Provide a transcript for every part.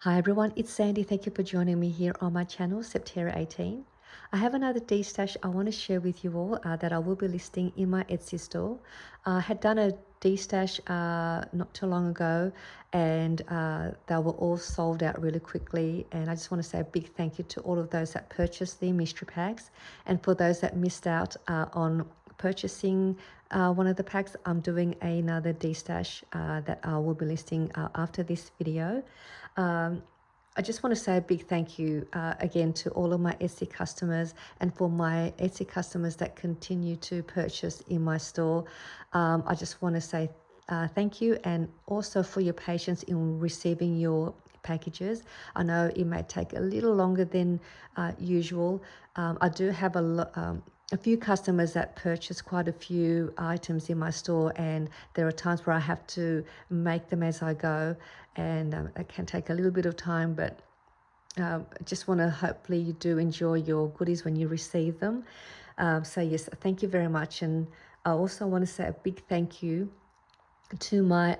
Hi everyone, it's Sandy. Thank you for joining me here on my channel, September 18. I have another Destash I want to share with you all that I will be listing in my Etsy store. I had done a Destash not too long ago, and they were all sold out really quickly. And I just want to say a big thank you to all of those that purchased the mystery packs, and for those that missed out on purchasing one of the packs, I'm doing another Destash that I will be listing after this video. I just want to say a big thank you again to all of my Etsy customers, and for my Etsy customers that continue to purchase in my store. I just want to say thank you, and also for your patience in receiving your packages. I know it may take a little longer than usual. I do have a few customers that purchase quite a few items in my store, and there are times where I have to make them as I go, and it can take a little bit of time, but just want to hopefully you do enjoy your goodies when you receive them. So yes, thank you very much. And I also want to say a big thank you to my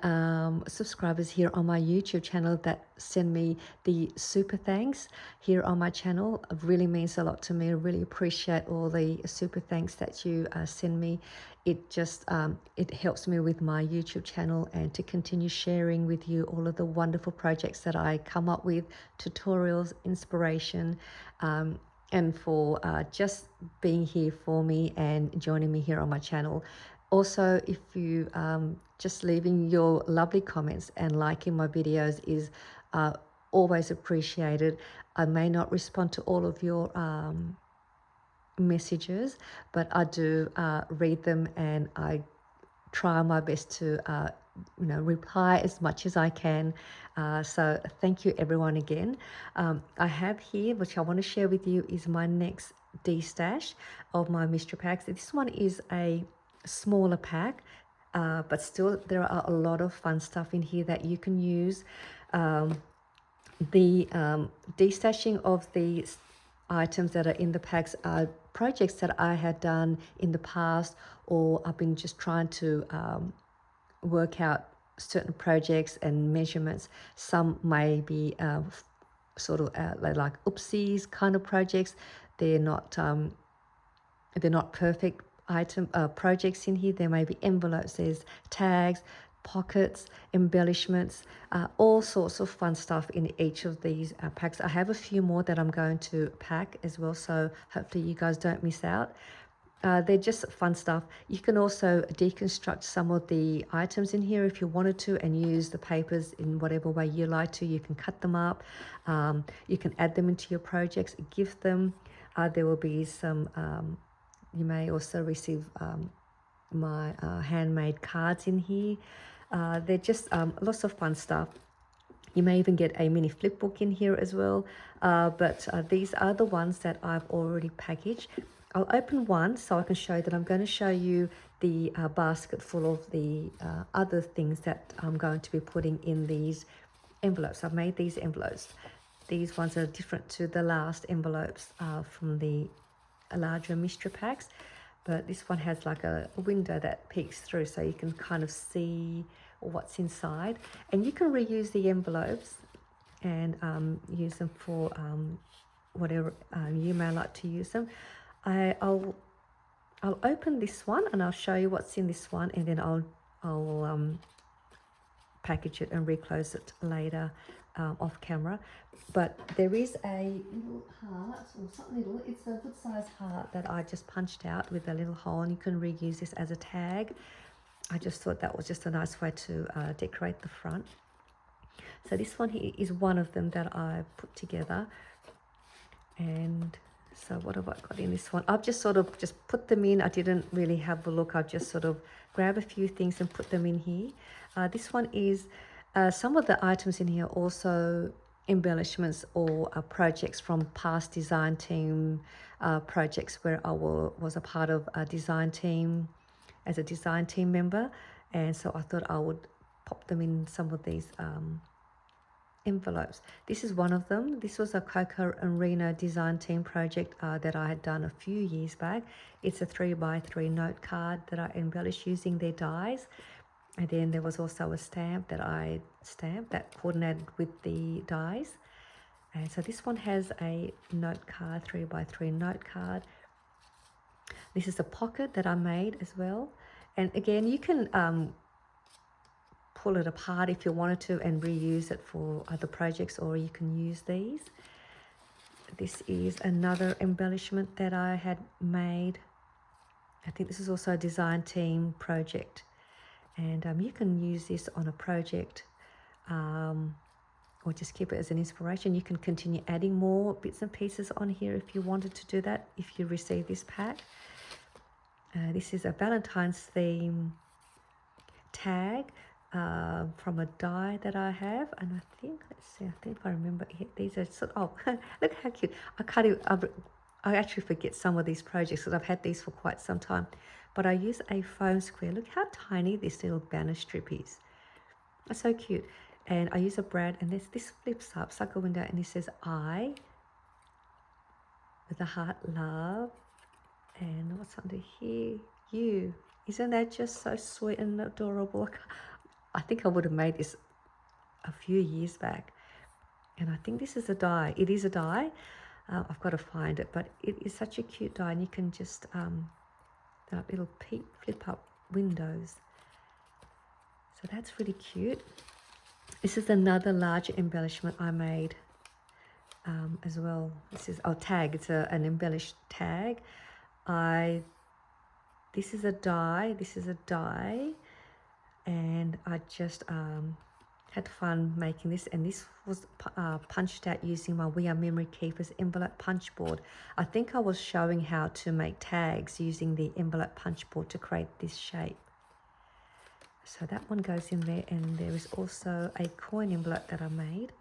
subscribers here on my YouTube channel that send me the super thanks here on my channel. It really means a lot to me. I really appreciate all the super thanks that you send me. It just it helps me with my YouTube channel and to continue sharing with you all of the wonderful projects that I come up with, tutorials, inspiration, and for just being here for me and joining me here on my channel. Also, if you just leaving your lovely comments and liking my videos is always appreciated. I may not respond to all of your messages, but I do read them, and I try my best to reply as much as I can. So thank you everyone again. I have here, which I want to share with you, is my next destash of my mystery packs. This one is a smaller pack, but still there are a lot of fun stuff in here that you can use. The destashing of the items that are in the packs are projects that I had done in the past, or I've been just trying to work out certain projects and measurements. Some may be sort of like oopsies kind of projects. They're not perfect projects in here. There may be envelopes, there's tags, pockets, embellishments, all sorts of fun stuff in each of these packs. I have a few more that I'm going to pack as well, so hopefully you guys don't miss out. They're just fun stuff. You can also deconstruct some of the items in here if you wanted to, and use the papers in whatever way you like to. You can cut them up. You can add them into your projects, gift them. There will be some, you may also receive my handmade cards in here. They're just lots of fun stuff. You may even get a mini flip book in here as well. But these are the ones that I've already packaged. I'll open one so I can show you that I'm going to show you the basket full of the other things that I'm going to be putting in these envelopes. I've made these envelopes. These ones are different to the last envelopes from the larger mystery packs. But this one has like a window that peeks through, so you can kind of see what's inside. And you can reuse the envelopes and use them for whatever you may like to use them. I'll open this one and I'll show you what's in this one, and then I'll package it and reclose it later off camera. But there is a little heart, or something little, it's a good size heart that I just punched out with a little hole, and you can reuse this as a tag. I just thought that was just a nice way to decorate the front. So this one here is one of them that I put together. And so what have I got in this one? I've just sort of just put them in. I didn't really have a look. I just sort of grab a few things and put them in here. This one is some of the items in here also embellishments or projects from past design team projects where I was a part of a design team as a design team member. And so I thought I would pop them in some of these envelopes. This is one of them. This was a Coco and Reno design team project that I had done a few years back. It's a 3x3 note card that I embellished using their dies. And then there was also a stamp that I stamped that coordinated with the dies. And so this one has a note card, 3x3 note card. This is a pocket that I made as well. And again, you can pull it apart if you wanted to and reuse it for other projects, or you can use these. This is another embellishment that I had made. I think this is also a design team project. And you can use this on a project or just keep it as an inspiration. You can continue adding more bits and pieces on here if you wanted to do that, if you receive this pack. This is a Valentine's theme tag from a die that I have, and I think, let's see, I think if I remember, these are sort of, oh, look how cute. I actually forget some of these projects because I've had these for quite some time, but I use a foam square. Look how tiny this little banner strip is. It's so cute. And I use a brad, and this flips up, it's like a window, and it says I with a heart, love. And what's under here? You. Isn't that just so sweet and adorable? I think I would have made this a few years back. And I think this is a die. It is a die. I've got to find it, but it is such a cute die, and you can just little flip up windows. So that's really cute. This is another large embellishment I made as well. This is tag. It's an embellished tag. This is a die. This is a die, and I just had fun making this. And this was punched out using my We Are Memory Keepers envelope punch board. I think I was showing how to make tags using the envelope punch board to create this shape. So that one goes in there, and there is also a coin envelope that I made.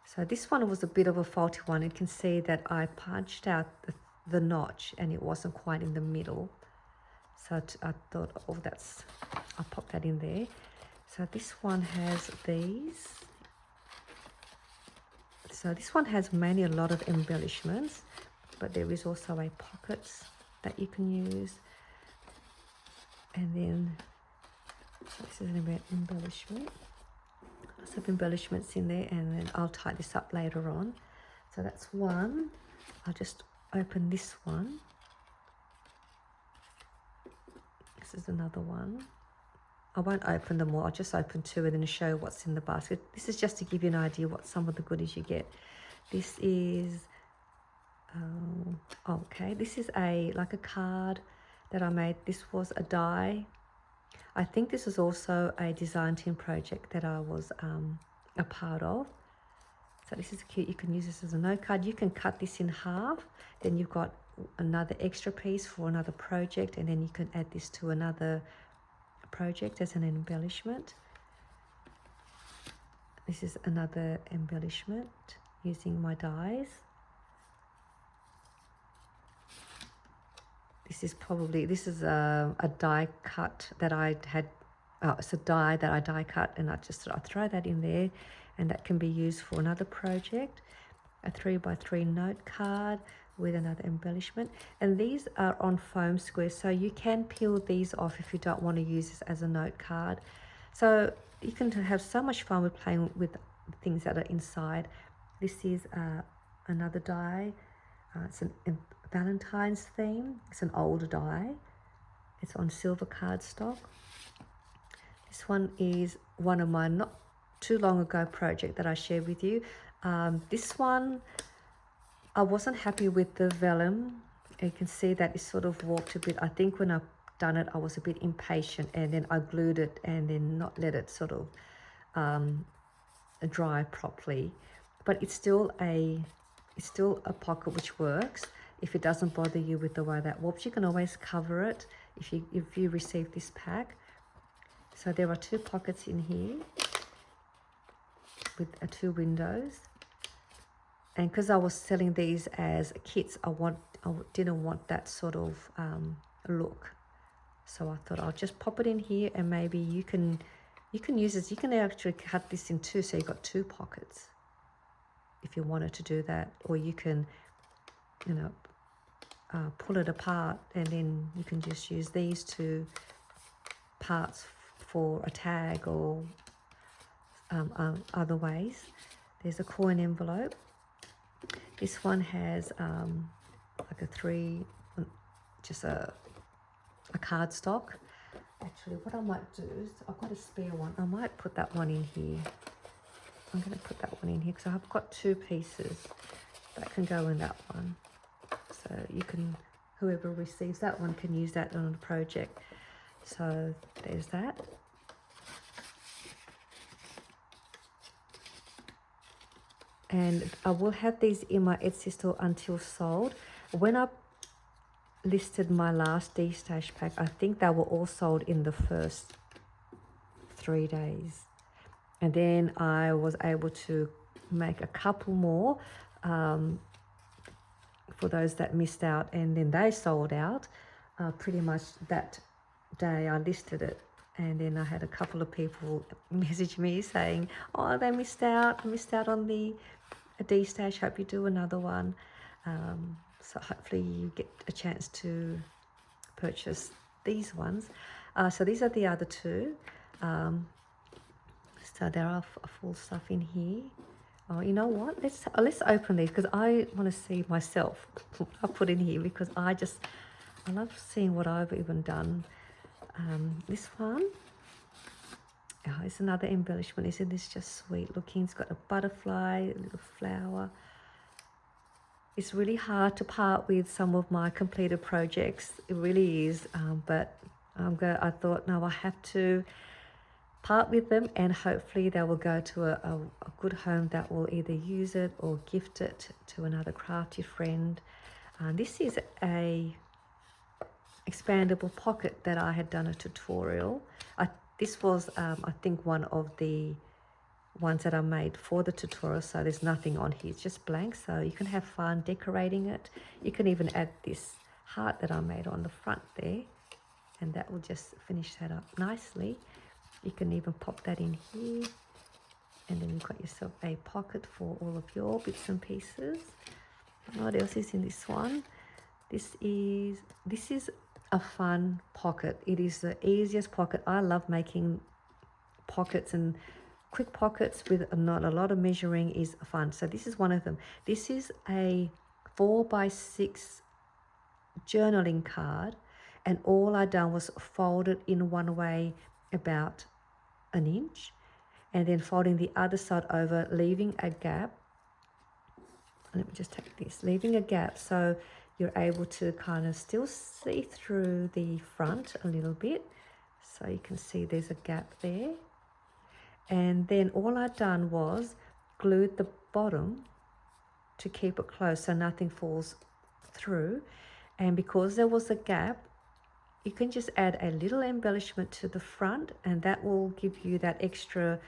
So this one was a bit of a faulty one. You can see that I punched out the notch and it wasn't quite in the middle. So I thought, oh, I'll pop that in there. So this one has these. So this one has mainly a lot of embellishments, but there is also a pockets that you can use. And then this is an embellishment. Lots of embellishments in there, and then I'll tie this up later on. So that's one. I'll just open this one. This is another one. I won't open them all. I'll just open two and then show what's in the basket. This is just to give you an idea what some of the goodies you get. This is okay. This is like a card that I made. This was a die. I think this is also a design team project that I was a part of. So this is cute. You can use this as a note card. You can cut this in half. Then you've got another extra piece for another project, and then you can add this to another project as an embellishment. This is another embellishment using my dies. This is a die cut that I had. It's a die that I die cut, and I throw that in there, and that can be used for another project. A 3x3 note card with another embellishment, and these are on foam squares, so you can peel these off if you don't want to use this as a note card. So you can have so much fun with playing with things that are inside. This is another die. It's a Valentine's theme. It's an older die. It's on silver cardstock. This one is one of my not too long ago project that I shared with you. This one, I wasn't happy with the vellum. You can see that it sort of warped a bit. I think when I've done it, I was a bit impatient, and then I glued it and then not let it sort of dry properly. But it's still a pocket which works. If it doesn't bother you with the way that warps, you can always cover it if you receive this pack. So there are two pockets in here with two windows. And because I was selling these as kits, I didn't want that sort of look. So I thought I'll just pop it in here, and maybe you can use this. You can actually cut this in two, so you've got two pockets if you wanted to do that, or you can, pull it apart, and then you can just use these to parts for a tag or other ways. There's a coin envelope. This one has like just a cardstock. Actually, what I might do is, I've got a spare one. I might put that one in here. I'm going to put that one in here because I've got 2 pieces that can go in that one. So you can, whoever receives that one can use that on a project. So there's that. And I will have these in my Etsy store until sold. When I listed my last Destash pack, I think they were all sold in the first 3 days. And then I was able to make a couple more for those that missed out, and then they sold out pretty much that day I listed it. And then I had a couple of people message me saying, oh, they missed out. I missed out on the Destash. Hope you do another one. So hopefully you get a chance to purchase these ones. So these are the other 2. So there are full stuff in here. Oh, you know what? Let's open these because I want to see myself what I put in here, because I love seeing what I've even done. This one, oh, it's another embellishment. Isn't this just sweet looking? It's got a butterfly, a little flower. It's really hard to part with some of my completed projects. It really is. But I thought, no, I have to part with them, and hopefully they will go to a good home that will either use it or gift it to another crafty friend. This is a expandable pocket that I had done a tutorial. This was I think one of the ones that I made for the tutorial, so there's nothing on here, it's just blank, so you can have fun decorating it. You can even add this heart that I made on the front there, and that will just finish that up nicely. You can even pop that in here, and then you've got yourself a pocket for all of your bits and pieces. What else is in this one? This is a fun pocket. It is the easiest pocket. I love making pockets, and quick pockets with not a lot of measuring is fun. So this is one of them. This is a 4x6 journaling card, and all I done was fold it in one way about 1 inch, and then folding the other side over, leaving a gap. Let me just take this, leaving a gap so you're able to kind of still see through the front a little bit. So you can see there's a gap there. And then all I've done was glued the bottom to keep it closed so nothing falls through. And because there was a gap, you can just add a little embellishment to the front, and that will give you that extra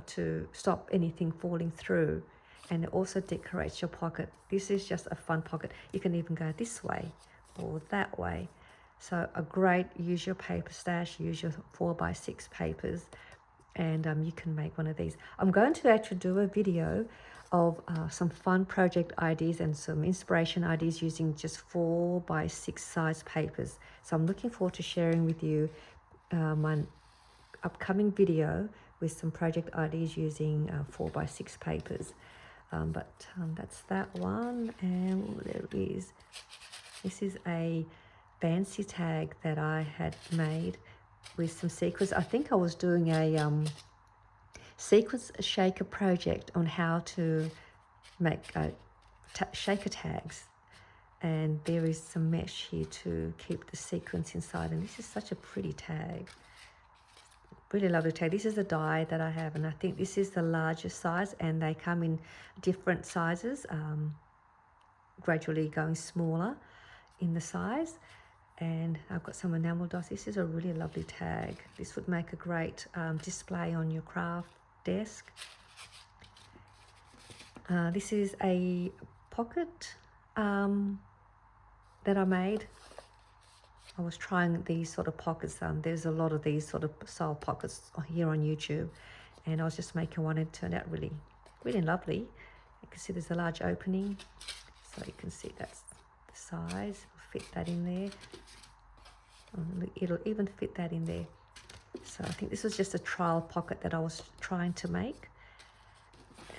to stop anything falling through. And it also decorates your pocket. This is just a fun pocket. You can even go this way or that way. So a great, use your paper stash, use your 4x6 papers, and you can make one of these. I'm going to actually do a video of some fun project ideas and some inspiration ideas using just 4x6 size papers. So I'm looking forward to sharing with you my upcoming video with some project ideas using 4x6 papers. That's that one. And this is a fancy tag that I had made with some sequins. I think I was doing a sequence shaker project on how to make shaker tags, and there is some mesh here to keep the sequins inside, and this is such a pretty tag. Really lovely tag. This is a die that I have, and I think this is the largest size, and they come in different sizes, gradually going smaller in the size. And I've got some enamel dots. This is a really lovely tag. This would make a great display on your craft desk. This is a pocket that I made. I was trying these sort of pockets. There's a lot of these sort of style pockets here on YouTube, and I was just making one. It turned out really, really lovely. You can see there's a large opening, so you can see that's the size. I'll fit that in there. It'll even fit that in there. So I think this was just a trial pocket that I was trying to make.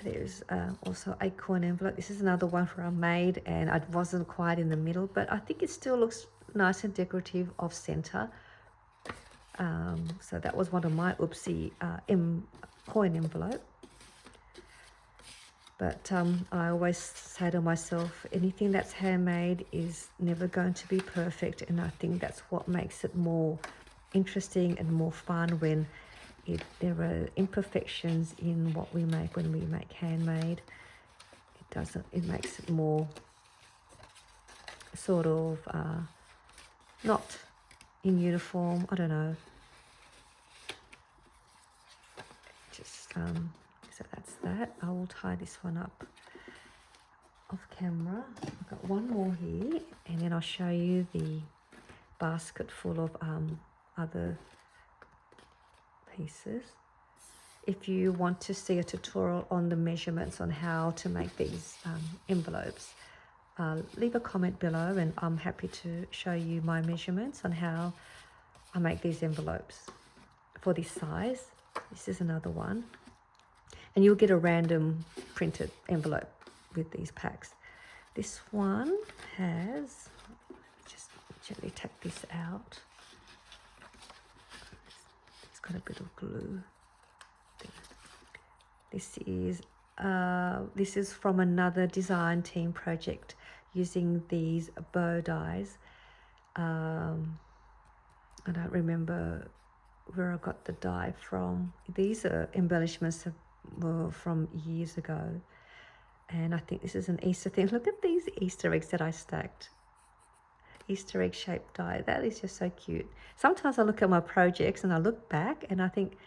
There's also a coin envelope. This is another one for Handmade, and I wasn't quite in the middle, but I think it still looks nice and decorative off center. So that was one of my Oopsy coin envelope. But I always say to myself, anything that's handmade is never going to be perfect, and I think that's what makes it more interesting and more fun when there are imperfections in what we make when we make handmade. It makes it more sort of not in uniform. I don't know. Just so that's that. I will tie this one up off camera. I've got one more here, and then I'll show you the basket full of other pieces. If you want to see a tutorial on the measurements on how to make these envelopes, leave a comment below, and I'm happy to show you my measurements on how I make these envelopes for this size. This is another one, and you'll get a random printed envelope with these packs. This one has, just gently take this out. It's got a bit of glue. This is from another design team project using these bow dies. I don't remember where I got the die from. These are embellishments were from years ago, and I think this is an Easter thing. Look at these Easter eggs that I stacked. Easter egg shaped die. That is just so cute. Sometimes I look at my projects and I look back and I think,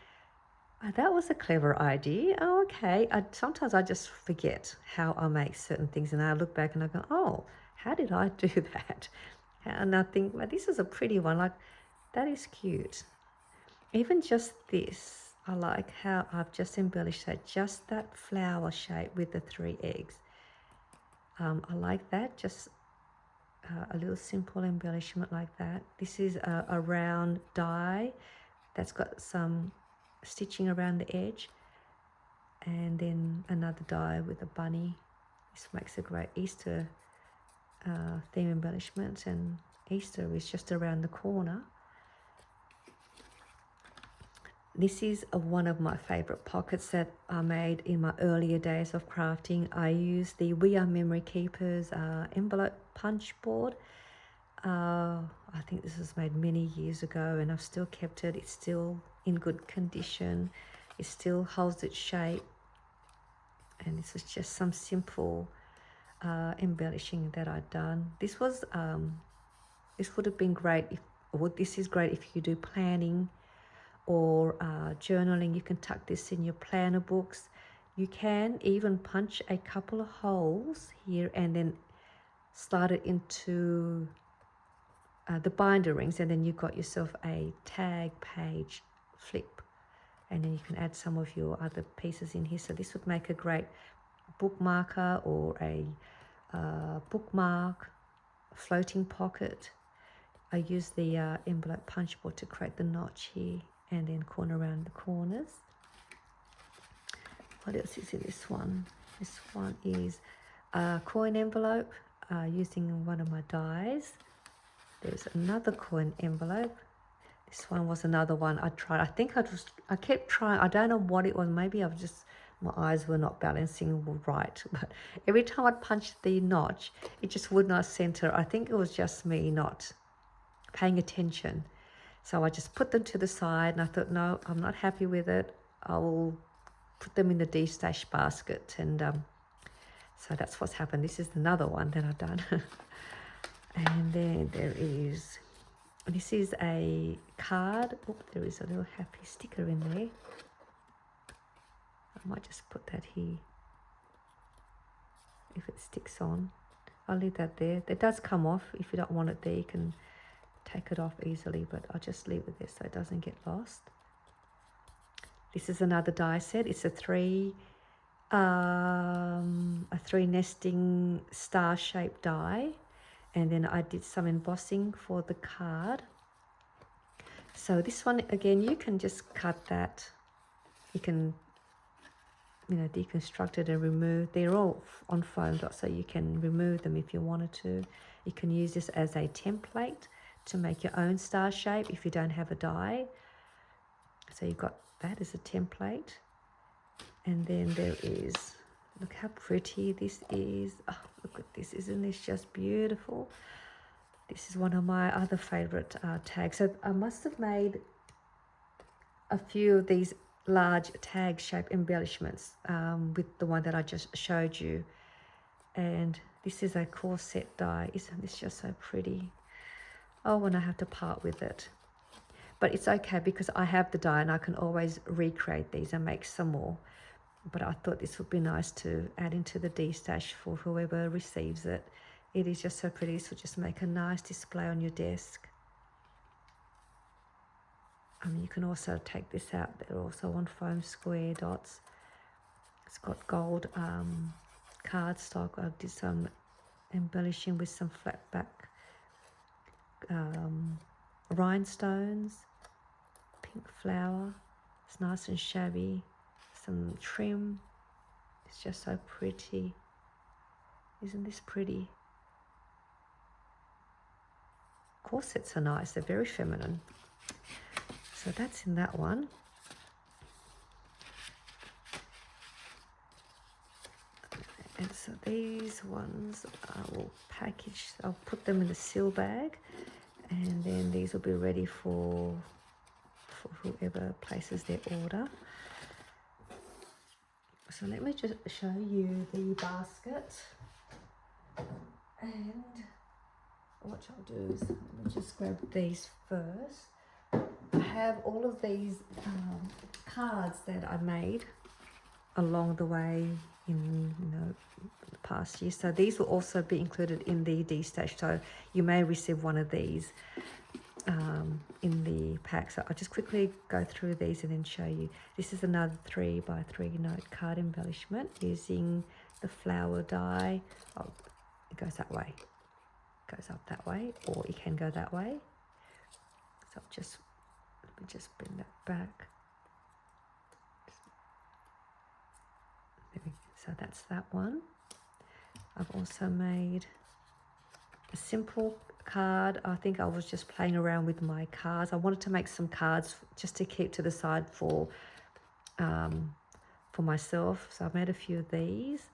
oh, that was a clever idea. Oh, okay. Sometimes I just forget how I make certain things, and I look back and I go, oh, how did I do that? And I think, well, this is a pretty one. Like, that is cute. Even just this, I like how I've just embellished that, just that flower shape with the 3 eggs. I like that, just a little simple embellishment like that. This is a round die that's got some stitching around the edge, and then another die with a bunny. This makes a great Easter theme embellishment, and Easter is just around the corner. This is one of my favorite pockets that I made in my earlier days of crafting. I used the We Are Memory Keepers envelope punch board. I think this was made many years ago, and I've still kept it. It's still in good condition. It still holds its shape, and this was just some simple embellishing that I'd done. This was this would have been great this is great if you do planning or journaling. You can tuck this in your planner books. You can even punch a couple of holes here and then slide it into the binder rings, and then you've got yourself a tag page flip, and then you can add some of your other pieces in here. So this would make a great bookmarker or a bookmark, floating pocket. I use the envelope punch board to create the notch here and then corner around the corners. What else is in this one? This one is a coin envelope using one of my dies. There's another coin envelope. This one was another one I tried. I think I kept trying. I don't know what it was. Maybe my eyes were not balancing right. But every time I'd punch the notch, it just would not center. I think it was just me not paying attention. So I just put them to the side, and I thought, no, I'm not happy with it. I will put them in the Destash basket. And so that's what's happened. This is another one that I've done. And then this is a card. Oh, there is a little happy sticker in there. I might just put that here. If it sticks on, I'll leave that there. It does come off. If you don't want it there, you can take it off easily, but I'll just leave it there so it doesn't get lost. This is another die set. It's a three nesting star shaped die, and then I did some embossing for the card. So this one, again, you can just cut that. You can, you know, deconstruct it and remove. They're all on foam dot, so you can remove them if you wanted to. You can use this as a template to make your own star shape if you don't have a die. So you've got that as a template. And then there is, look how pretty this is. Oh, look at this. Isn't this just beautiful? This is one of my other favorite tags. So I must have made a few of these large tag shape embellishments with the one that I just showed you. And this is a corset die. Isn't this just so pretty? Oh, when I have to part with it. But it's okay because I have the die and I can always recreate these and make some more. But I thought this would be nice to add into the Destash for whoever receives it. It is just so pretty. This will just make a nice display on your desk. You can also take this out. They're also on foam square dots. It's got gold cardstock. I did some embellishing with some flat back rhinestones, pink flower. It's nice and shabby. Some trim. It's just so pretty. Isn't this pretty? Corsets are nice. They're very feminine. So that's in that one. And so these ones I will package. I'll put them in the seal bag, and then these will be ready for whoever places their order. So let me just show you the basket, and what I'll do is let me just grab these first. I have all of these cards that I made along the way in the past year. So these will also be included in the Destash. So you may receive one of these in the pack. So I'll just quickly go through these and then show you. This is another 3x3 note card embellishment using the flower die. Oh, it goes that way. It goes up that way, or it can go that way. So let me just bring that back. So that's that one. I've also made a simple card. I think I was just playing around with my cards. I wanted to make some cards just to keep to the side for myself. So I made a few of these.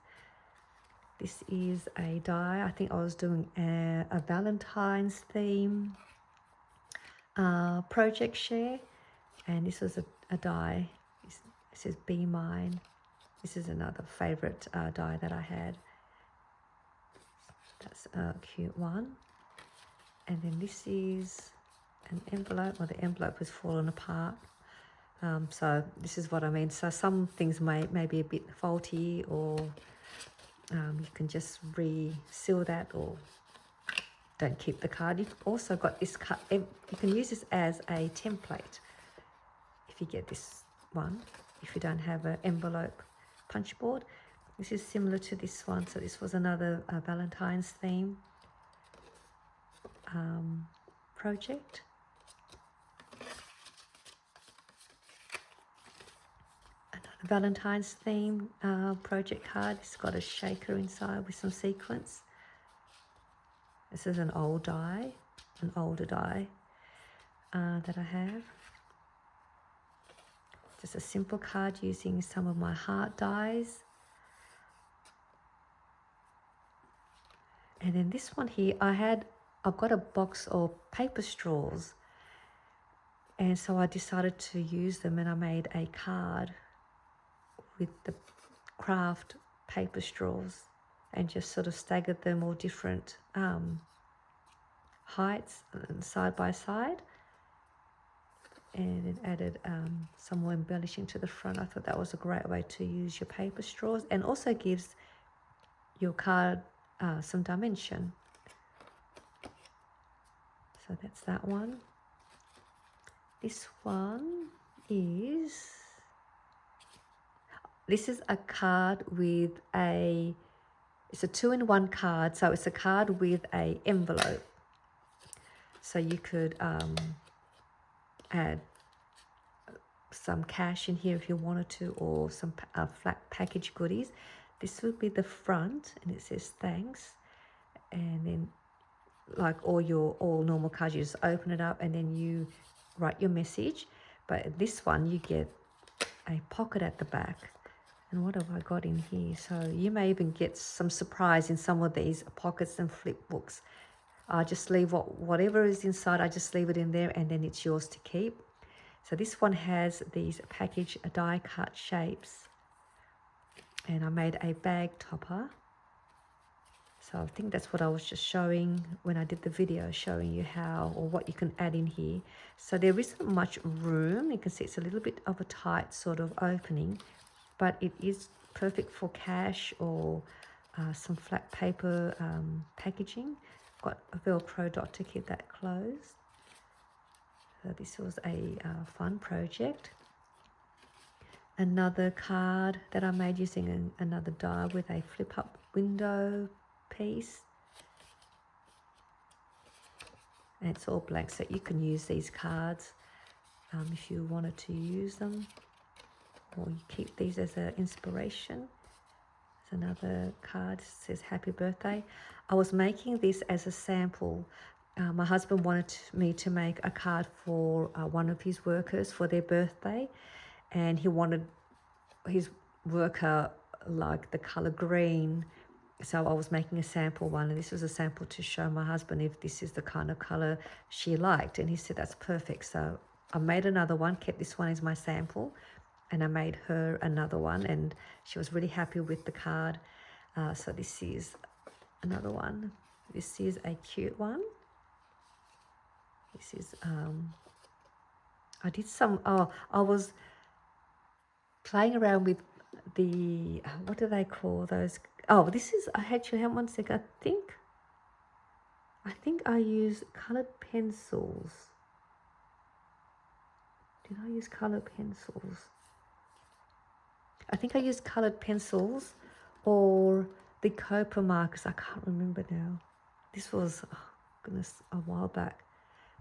This is a die. I think I was doing a Valentine's theme project share, and this was a die. It says "Be Mine." This is another favorite die that I had. That's a cute one. And then this is an envelope. Well, the envelope has fallen apart. So this is what I mean. So some things may be a bit faulty, or you can just re-seal that, or don't keep the card. You've also got this card. You can use this as a template if you get this one. If you don't have an envelope punch board, this is similar to this one. So this was another Valentine's theme project. Another Valentine's theme project card. It's got a shaker inside with some sequins. This is an old die, an older die that I have. Just a simple card using some of my heart dies. And then this one here, I've got a box of paper straws. And so I decided to use them, and I made a card with the craft paper straws and just sort of staggered them all different heights and side by side. And then added some more embellishing to the front. I thought that was a great way to use your paper straws, and also gives your card some dimension. So that's that one. This one is, this is a card with it's a 2-in-1 card. So it's a card with a envelope. So you could add some cash in here if you wanted to, or some flat package goodies. This would be the front, and it says thanks. And then, like all normal cards, you just open it up and then you write your message. But this one, you get a pocket at the back. And what have I got in here? So you may even get some surprise in some of these pockets and flip books. I just leave whatever is inside, I just leave it in there, and then it's yours to keep. So this one has these package die cut shapes, and I made a bag topper. So I think that's what I was just showing when I did the video, showing you how or what you can add in here. So there isn't much room. You can see it's a little bit of a tight sort of opening, but it is perfect for cash or some flat paper packaging. Got a Velcro dot to keep that closed. So this was a fun project. Another card that I made using another die with a flip up window piece. And it's all blank, so you can use these cards if you wanted to use them, or you keep these as an inspiration. There's another card, it says happy birthday. I was making this as a sample. My husband wanted me to make a card for one of his workers for their birthday, and he wanted his worker like the color green. So I was making a sample one, and this was a sample to show my husband if this is the kind of color she liked, and he said that's perfect. So I made another one, kept this one as my sample, and I made her another one, and she was really happy with the card. So this is another one. This is a cute one. This is I did some I was playing around with the what do they call those? Oh, this is, I actually have one second. I think I use colored pencils. Did I use colored pencils? I think I used colored pencils or the COPPA markers. I can't remember now. This was, oh goodness, a while back.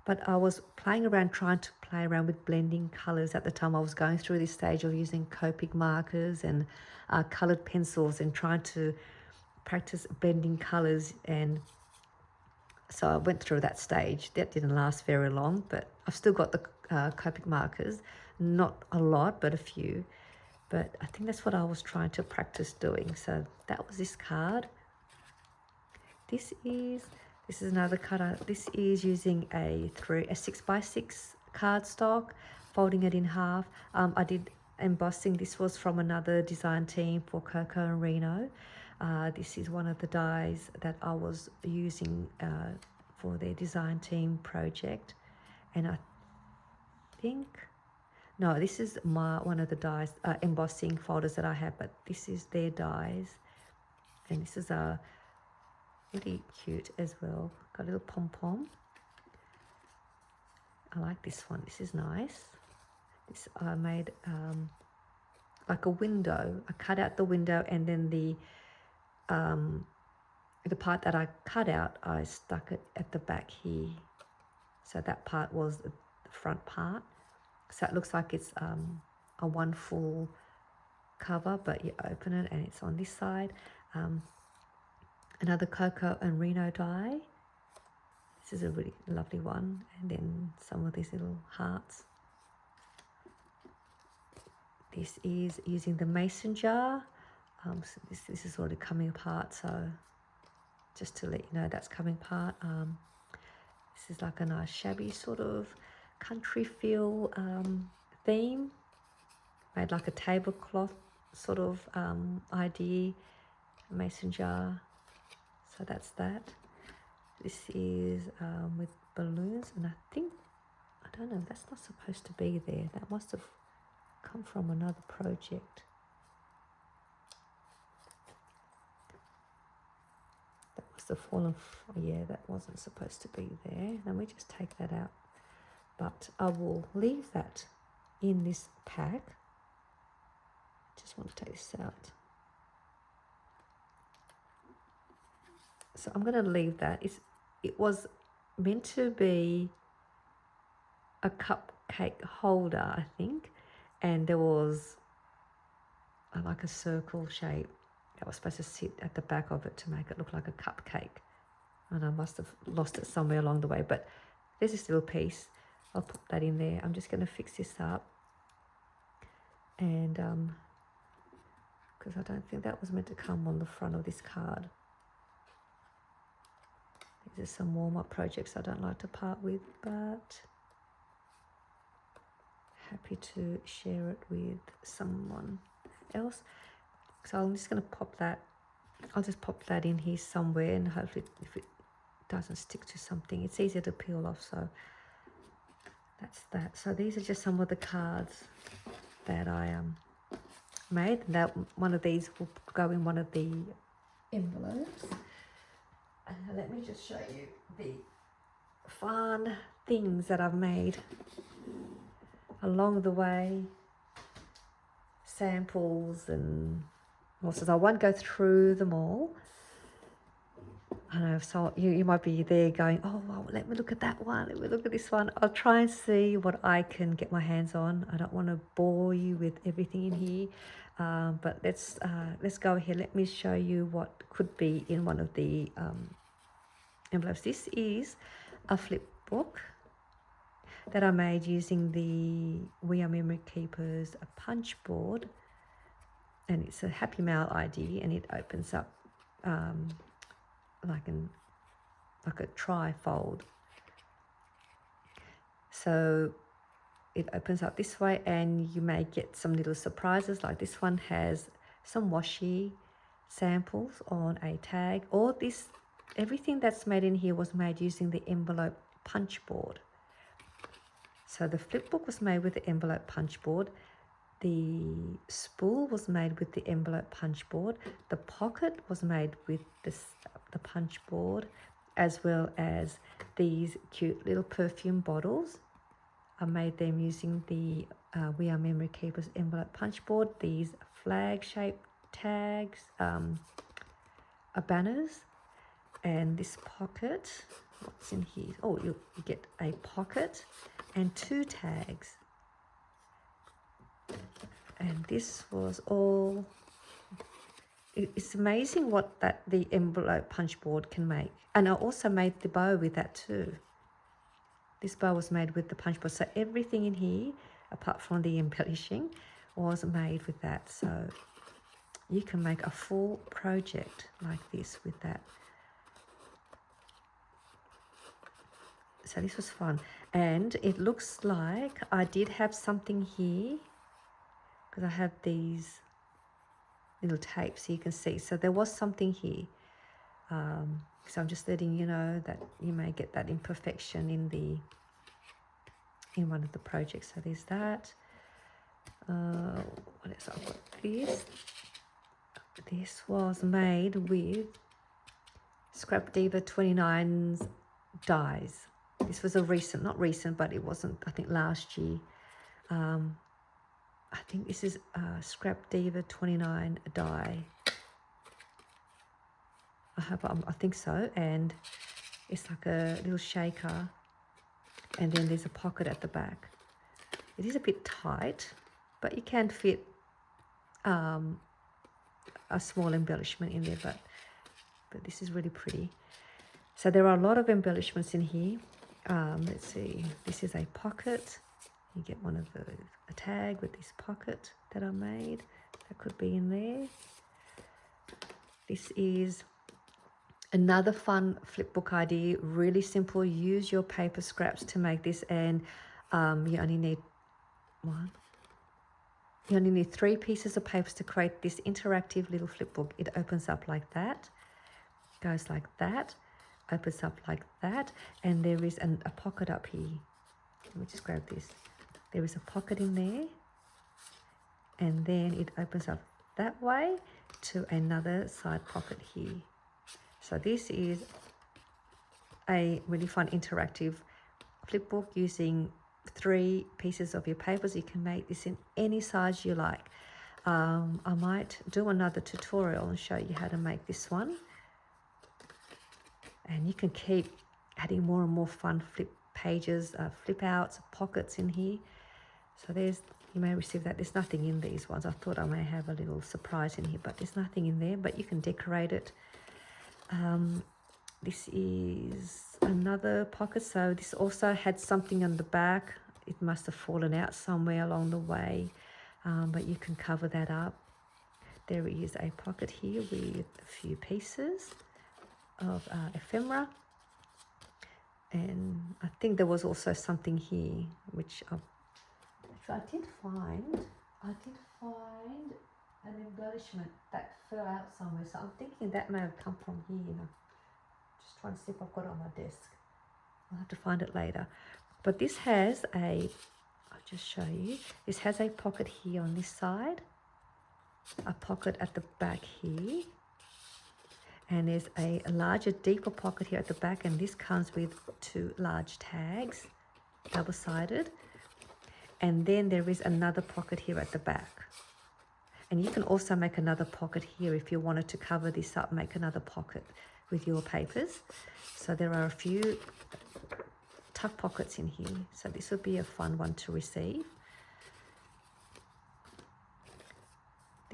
But I was trying to play around with blending colors at the time. I was going through this stage of using Copic markers and colored pencils and trying to practice blending colors. And so I went through that stage. That didn't last very long, but I've still got the Copic markers. Not a lot, but a few. But I think that's what I was trying to practice doing. So that was this card. This is another card. This is using a 6x6 cardstock, folding it in half. I did embossing. This was from another design team for Coco and Reno. This is one of the dies that I was using for their design team project. And I think, no, this is one of the dies, embossing folders that I have, but this is their dies. And this is a really cute as well. Got a little pom-pom. I like this one. This is nice. This I made like a window. I cut out the window, and then the part that I cut out, I stuck it at the back here. So that part was the front part. So it looks like it's a one full cover, but you open it and it's on this side. Another Coco and Reno die. This is a really lovely one. And then some of these little hearts. This is using the mason jar. So this is already coming apart, so just to let you know that's coming apart. This is like a nice shabby sort of country feel theme. Made like a tablecloth sort of idea. Mason jar. So that's that. This is with balloons, and I don't know, that's not supposed to be there. That must have come from another project. That must have fallen, yeah, that wasn't supposed to be there. Let me just take that out. But I will leave that in this pack. Just want to take this out. So I'm going to leave that. It was meant to be a cup cupcake holder, I think, and there was like a circle shape that was supposed to sit at the back of it to make it look like a cupcake. And I must have lost it somewhere along the way, but there's this little piece. I'll put that in there. I'm just going to fix this up, and because I don't think that was meant to come on the front of this card. These are some warm-up projects I don't like to part with, but happy to share it with someone else. So I'm just going to pop that. I'll just pop that in here somewhere, and hopefully if it doesn't stick to something, it's easier to peel off. So that's that. So these are just some of the cards that I made. That one of these will go in one of the envelopes. Let me just show you the fun things that I've made along the way. Samples and also, I won't go through them all. I know, so you might be there going, oh, well, let me look at that one, let me look at this one. I'll try and see what I can get my hands on. I don't want to bore you with everything in here, but let's go ahead. Let me show you what could be in one of the envelopes. This is a flip book that I made using the We Are Memory Keepers punch board, and it's a Happy Mail ID, and it opens up like a tri-fold. So it opens up this way, and you may get some little surprises. Like this one has some washi samples on a tag. All this, everything that's made in here was made using the envelope punch board. So the flip book was made with the envelope punch board. The spool was made with the envelope punch board. The pocket was made with the punch board, as well as these cute little perfume bottles. I made them using the We Are Memory Keepers envelope punch board. These flag-shaped tags, are banners, and this pocket. What's in here? Oh, you get a pocket and 2 tags. And this was all. It's amazing what the envelope punch board can make. And I also made the bow with that too. This bow was made with the punch board. So everything in here, apart from the embellishing, was made with that. So you can make a full project like this with that. So this was fun. And it looks like I did have something here, because I have these little tapes so you can see. So there was something here. So I'm just letting you know that you may get that imperfection in one of the projects. So there's that. What else? I've got this. This was made with Scrap Diva 29's dies. This was a recent, not recent, but it wasn't, I think, last year. I think this is Scrap Diva 29 die. I think so. And it's like a little shaker, and then there's a pocket at the back. It is a bit tight, but you can fit a small embellishment in there, but this is really pretty. So there are a lot of embellishments in here. Let's see, this is a pocket. You get one of a tag with this pocket that I made. That could be in there. This is another fun flipbook idea. Really simple. Use your paper scraps to make this, and you only need one. You only need 3 pieces of paper to create this interactive little flipbook. It opens up like that, goes like that, opens up like that, and there is a pocket up here. Let me just grab this. There is a pocket in there, and then it opens up that way to another side pocket here. So this is a really fun interactive flipbook using 3 pieces of your papers. You can make this in any size you like. I might do another tutorial and show you how to make this one. And you can keep adding more and more fun flip pages, flip outs, pockets in here. So there's, you may receive that. There's nothing in these ones. I thought I may have a little surprise in here, but there's nothing in there, but you can decorate it. This is another pocket. So this also had something on the back. It must have fallen out somewhere along the way, but you can cover that up. There is a pocket here with a few pieces of ephemera. And I think there was also something here, which I did find. I did find an embellishment that fell out somewhere. So I'm thinking that may have come from here. Just trying to see if I've got it on my desk. I'll have to find it later. But this has a, I'll just show you. This has a pocket here on this side. A pocket at the back here, and there's a larger, deeper pocket here at the back, and this comes with 2 large tags, double-sided, and then there is another pocket here at the back. And you can also make another pocket here if you wanted to cover this up, make another pocket with your papers. So there are a few tuck pockets in here, so this would be a fun one to receive.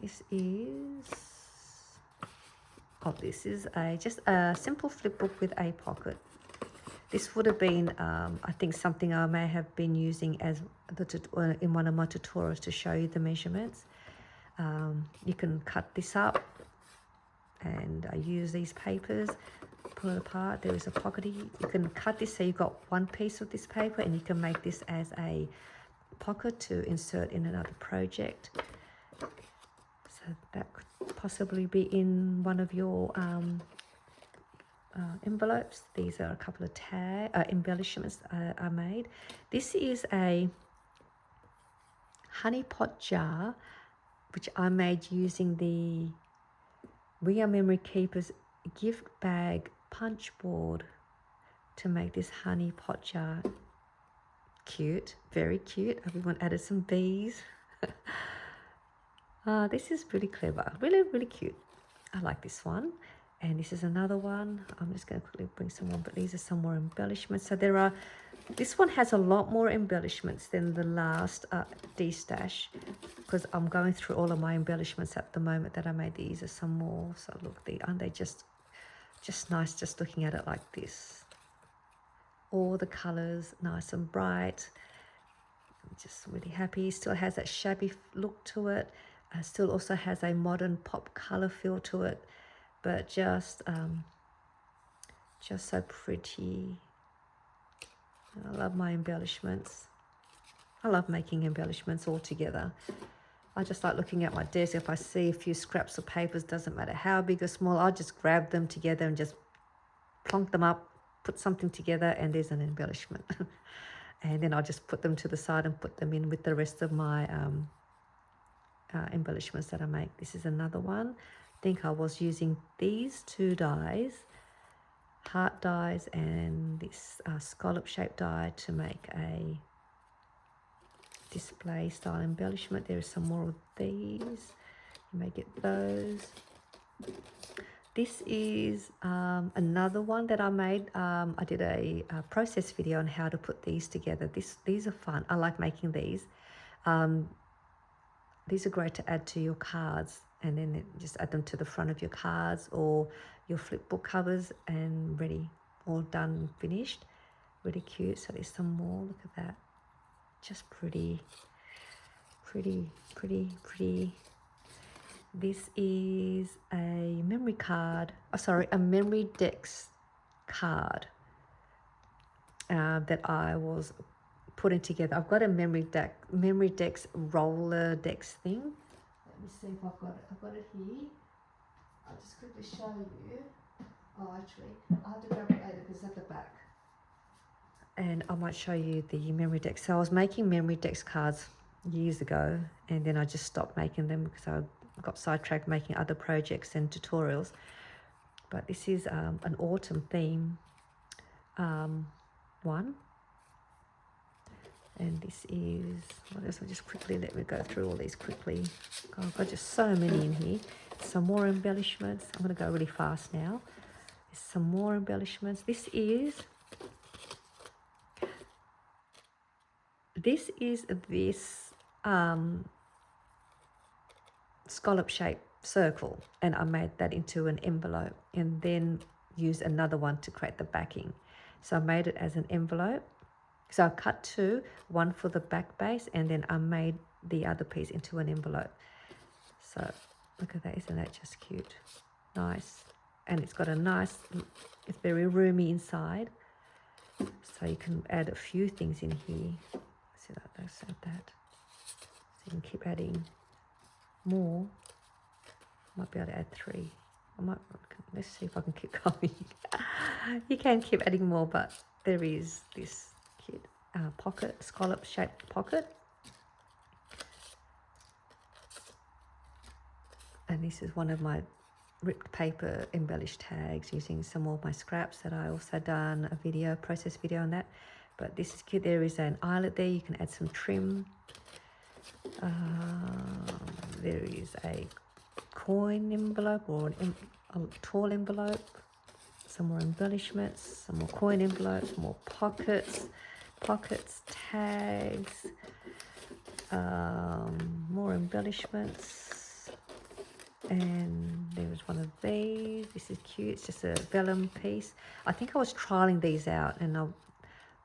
This is, this is just a simple flip book with a pocket. This would have been, I think, something I may have been using as in one of my tutorials to show you the measurements. You can cut this up, and I use these papers, pull it apart. There is a pocket here. You can cut this so you've got one piece of this paper, and you can make this as a pocket to insert in another project. So that could possibly be in one of your envelopes. These are a couple of embellishments I made. This is a honey pot jar, which I made using the We Are Memory Keepers gift bag punch board to make this honey pot jar. Cute, very cute. Everyone added some bees. This is really clever, really, really cute. I like this one. And this is another one. I'm just going to quickly bring some more, but these are some more embellishments. So there are, this one has a lot more embellishments than the last Destash, because I'm going through all of my embellishments at the moment that I made. These are some more. So look, aren't they just nice just looking at it like this? All the colors nice and bright. I'm just really happy. Still has that shabby look to it. Still also has a modern pop color feel to it, but just so pretty. I love my embellishments. I love making embellishments all together. I just like looking at my desk. If I see a few scraps of papers, doesn't matter how big or small, I'll just grab them together and just plonk them up, put something together, and there's an embellishment. And then I'll just put them to the side and put them in with the rest of my embellishments that I make. This is another one. I think I was using these 2 dies, heart dies, and this scallop shaped die to make a display style embellishment. There is some more of these. You may get those. This is another one that I made. I did a process video on how to put these together. These are fun. I like making these. These are great to add to your cards, and then just add them to the front of your cards or your flip book covers, and ready, all done, finished. Really cute. So there's some more. Look at that. Just pretty, pretty, pretty, pretty. This is a memory card. Oh, sorry, a memory decks card that I was putting together. I've got a memory decks roller decks thing. Let me see if I've got it. I've got it here. I'll just quickly show you. Oh, actually, I'll have to grab it later because it's at the back. And I might show you the memory decks. So I was making memory decks cards years ago, and then I just stopped making them because I got sidetracked making other projects and tutorials. But this is an autumn theme one. And this is, what else? I'll just quickly, let me go through all these quickly. God, I've got just so many in here. Some more embellishments. I'm going to go really fast now. There's some more embellishments. This is This is this scallop shaped circle, and I made that into an envelope and then used another one to create the backing. So I made it as an envelope. So I cut two, one for the back base, and then I made the other piece into an envelope. So look at that, isn't that just cute? Nice. And it's got a nice, it's very roomy inside. So you can add a few things in here. See that, let's add that. So you can keep adding more. Might be able to add 3. Let's see if I can keep going. You can keep adding more, but there is this cute pocket, scallop shaped pocket. And this is one of my ripped paper embellished tags using some more of my scraps that I also done a video, process video on that. But this is cute. There is an eyelet there. You can add some trim. There is a coin envelope or a tall envelope. Some more embellishments, some more coin envelopes, more pockets, tags, more embellishments. And there was one of these. This is cute. It's just a vellum piece. I think I was trialing these out and I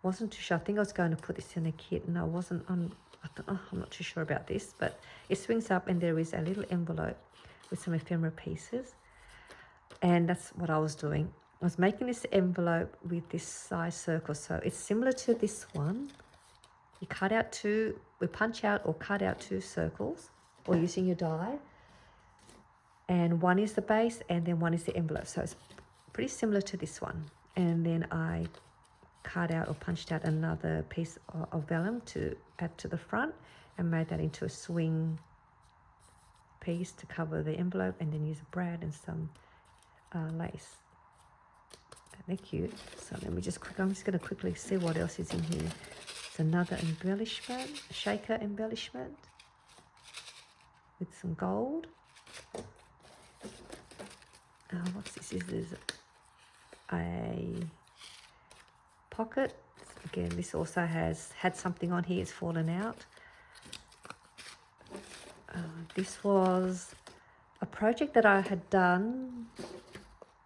wasn't too sure. I think I was going to put this in a kit and I wasn't on. I'm not too sure about this, but it swings up and there is a little envelope with some ephemera pieces. And that's what I was doing. I was making this envelope with this size circle. So it's similar to this one. You cut out two, we punch out or cut out 2 circles or using your die. And one is the base and then one is the envelope. So it's pretty similar to this one. And then I cut out or punched out another piece of vellum to add to the front and made that into a swing piece to cover the envelope, and then use a brad and some lace. They're cute. So let me just I'm just going to quickly see what else is in here. It's another embellishment, shaker embellishment with some gold. What's this? Is this a pocket? Again, this also has had something on here. It's fallen out. This was a project that I had done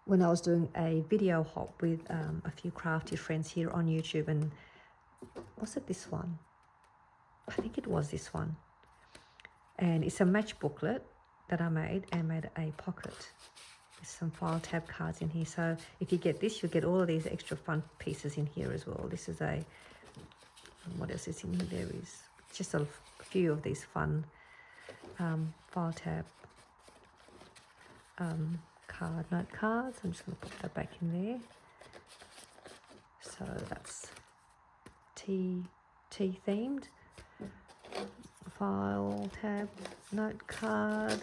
when I was doing a video hop with a few crafty friends here on YouTube. And was it this one? I think it was this one. And it's a match booklet that I made and made a pocket. There's some file tab cards in here. So if you get this, you'll get all of these extra fun pieces in here as well. This is a, what else is in here? There is just a few of these fun file tab note cards. I'm just going to put that back in there. So that's tea themed. File tab note card.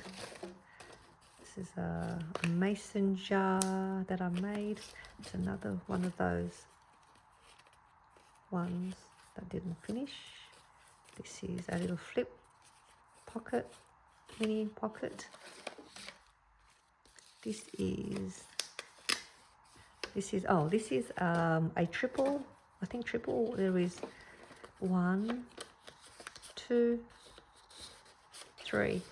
This is a mason jar that I made. It's another one of those ones that didn't finish. This is a little flip pocket, mini pocket. This is a triple. I think triple. There is 1, 2, 3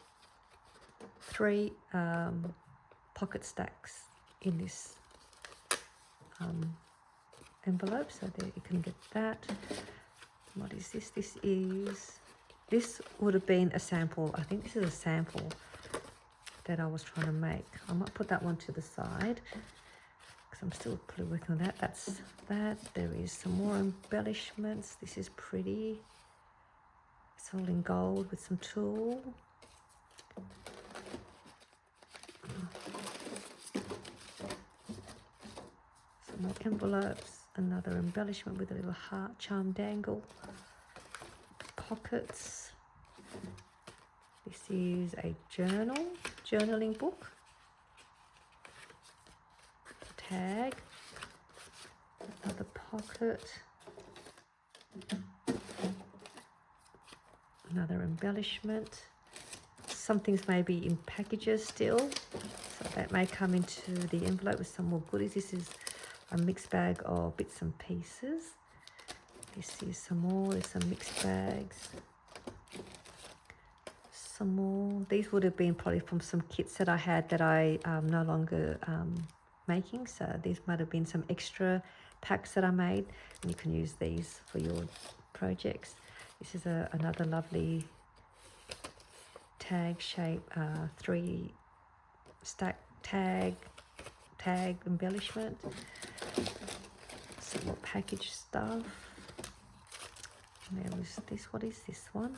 pocket stacks in this envelope. So there you can get that. What is this? This would have been a sample. I think this is a sample that I was trying to make. I might put that one to the side because I'm still pretty working on that. That's that. There is some more embellishments. This is pretty. It's all in gold with some tulle. Some more envelopes. Another embellishment with a little heart charm dangle. Pockets. This is a journaling book. Tag. Another pocket. Another embellishment. Some things may be in packages still, so that may come into the envelope with some more goodies. This is a mixed bag of bits and pieces. This is some more. There's some mixed bags. Some more. These would have been probably from some kits that I had that I no longer making. So these might have been some extra packs that I made, and you can use these for your projects. This is another lovely tag shape, 3 stack tag embellishment. Some more package stuff. And there was this. What is this one?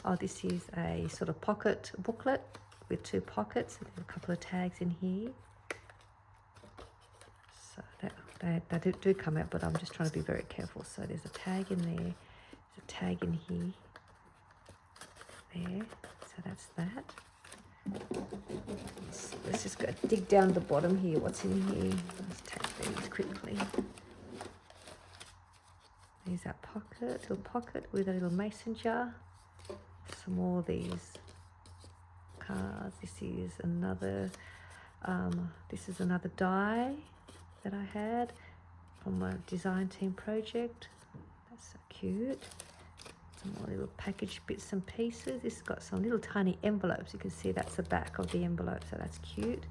Oh, this is a sort of pocket booklet with 2 pockets. There's a couple of tags in here. So they do come out, but I'm just trying to be very careful. So there's a tag in there. There's a tag in here. There. So that's that. Let's just go dig down the bottom here. What's in here? Let's take these quickly. There's that pocket, little pocket with a little mason jar. Some more of these cards. This is another die that I had from my design team project. That's so cute. Some more little packaged bits and pieces. This has got some little tiny envelopes. You can see that's the back of the envelope, so that's cute.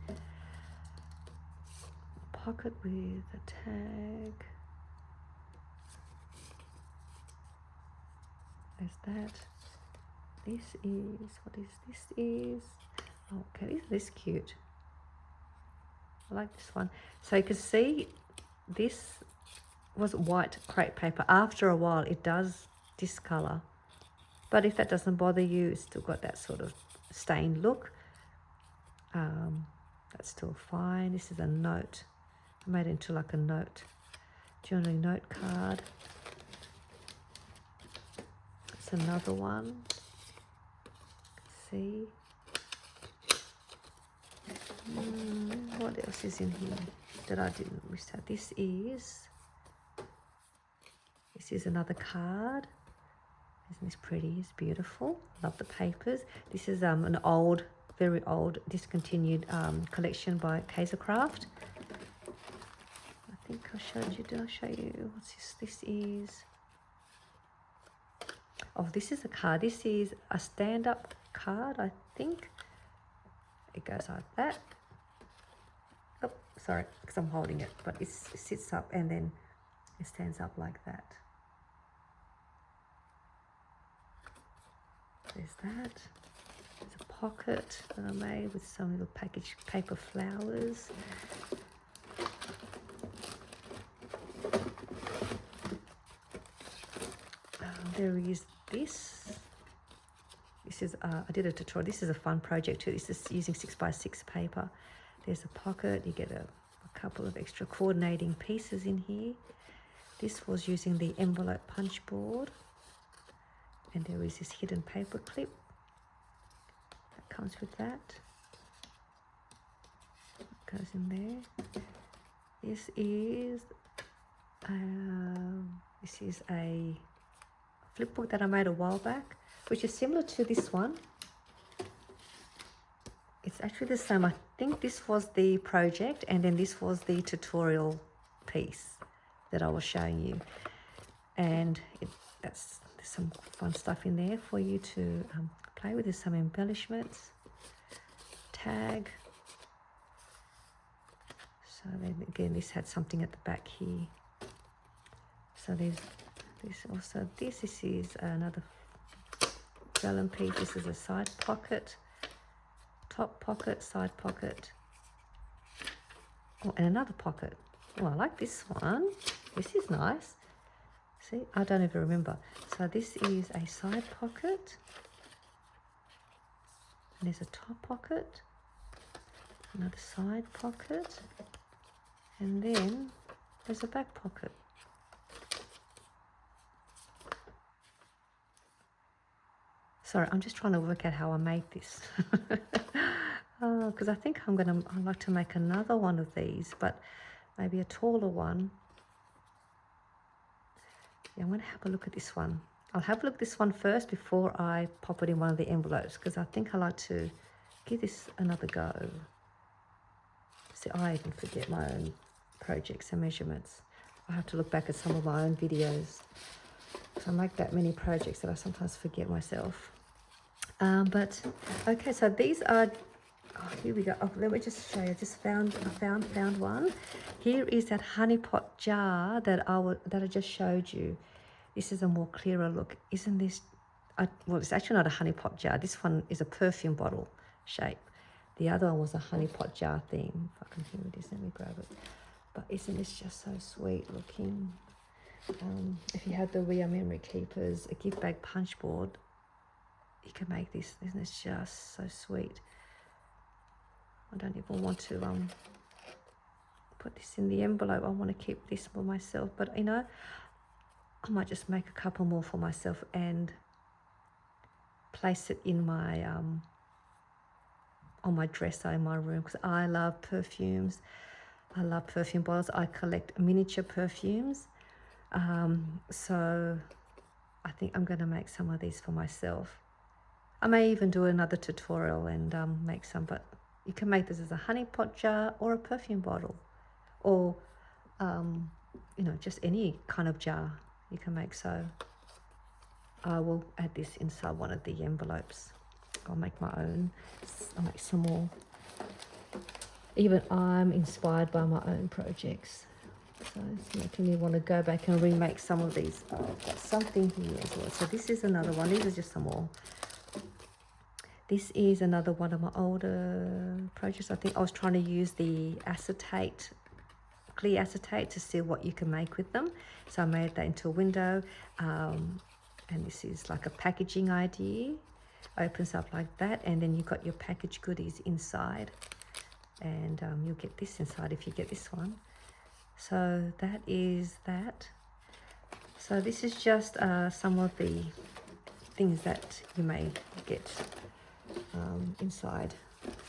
Pocket with a tag. There's that. This is, what is this is? Oh, okay, isn't this cute? I like this one. So you can see this was white crepe paper. After a while it does discolor, but if that doesn't bother you, it's still got that sort of stained look. That's still fine. This is a note. I made it into like a note, journaling note card. It's another one. See. What else is in here that I didn't miss out? This is another card. Isn't this pretty? It's beautiful. Love the papers. This is an old, very old, discontinued collection by Kaisercraft. I think I showed you. Did I show you? What's this? This is. Oh, this is a card. This is a stand-up card, I think. It goes like that. Oh, sorry, because I'm holding it, but it sits up and then it stands up like that. There's that. There's a pocket that I made with some little packaged paper flowers. There is this. This is, I did a tutorial. This is a fun project too. This is using 6x6 paper. There's a pocket. You get a couple of extra coordinating pieces in here. This was using the envelope punch board. And there is this hidden paper clip that comes with that. It goes in there. This is a flip book that I made a while back, which is similar to this one. It's actually the same. I think this was the project and then this was the tutorial piece that I was showing you. And there's some fun stuff in there for you to play with. There's some embellishments, tag. So then again, this had something at the back here. So there's this also. This is another vellum piece. This is a side pocket, top pocket, side pocket. Oh, and another pocket. Oh, I like this one. This is nice. See, I don't even remember. So this is a side pocket. And there's a top pocket. Another side pocket. And then there's a back pocket. Sorry, I'm just trying to work out how I made this. Because I think I'd like to make another one of these, but maybe a taller one. Yeah, I'm going to have a look at this one. I'll have a look at this one first before I pop it in one of the envelopes, because I think I like to give this another go. See, I even forget my own projects and measurements. I have to look back at some of my own videos. So I make that many projects that I sometimes forget myself. But okay, so these are, oh, here we go. Oh, let me just show you. I just found one. Here is that honey pot jar that I just showed you. This is a more clearer look. Isn't this? Well, it's actually not a honey pot jar. This one is a perfume bottle shape. The other one was a honey pot jar theme. If I can hear this, let me grab it. But isn't this just so sweet looking? If you had the We Are Memory Keepers, a gift bag punch board, you can make this. Isn't this just so sweet? I don't even want to put this in the envelope. I want to keep this for myself, but you know, I might just make a couple more for myself and place it in my on my dresser in my room, because I love perfumes. I love perfume bottles. I collect miniature perfumes. So I think I'm going to make some of these for myself. I may even do another tutorial and make some, but you can make this as a honey pot jar or a perfume bottle, or you know, just any kind of jar you can make. So I will add this inside one of the envelopes. I'll make my own. I'll make some more. Even I'm inspired by my own projects. So it's making me want to go back and remake some of these. Oh, I've got something here as well. So this is another one. These are just some more. This is another one of my older projects. I think I was trying to use the acetate, clear acetate, to see what you can make with them. So I made that into a window. And this is like a packaging idea. Opens up like that, and then you've got your packaged goodies inside. And you'll get this inside if you get this one. So that is that. So this is just some of the things that you may get inside.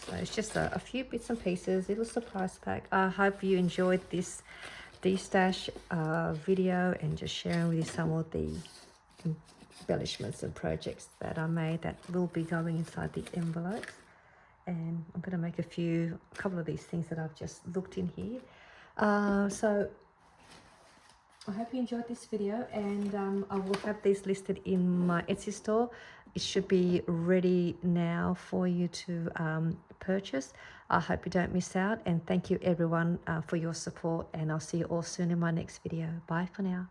So it's just a few bits and pieces, little surprise pack. I hope you enjoyed this Destash video and just sharing with you some of the embellishments and projects that I made that will be going inside the envelopes. And I'm going to make a couple of these things that I've just looked in here. So I hope you enjoyed this video, and I will have these listed in my Etsy store. It should be ready now for you to purchase. I hope you don't miss out, and thank you everyone for your support, and I'll see you all soon in my next video. Bye for now.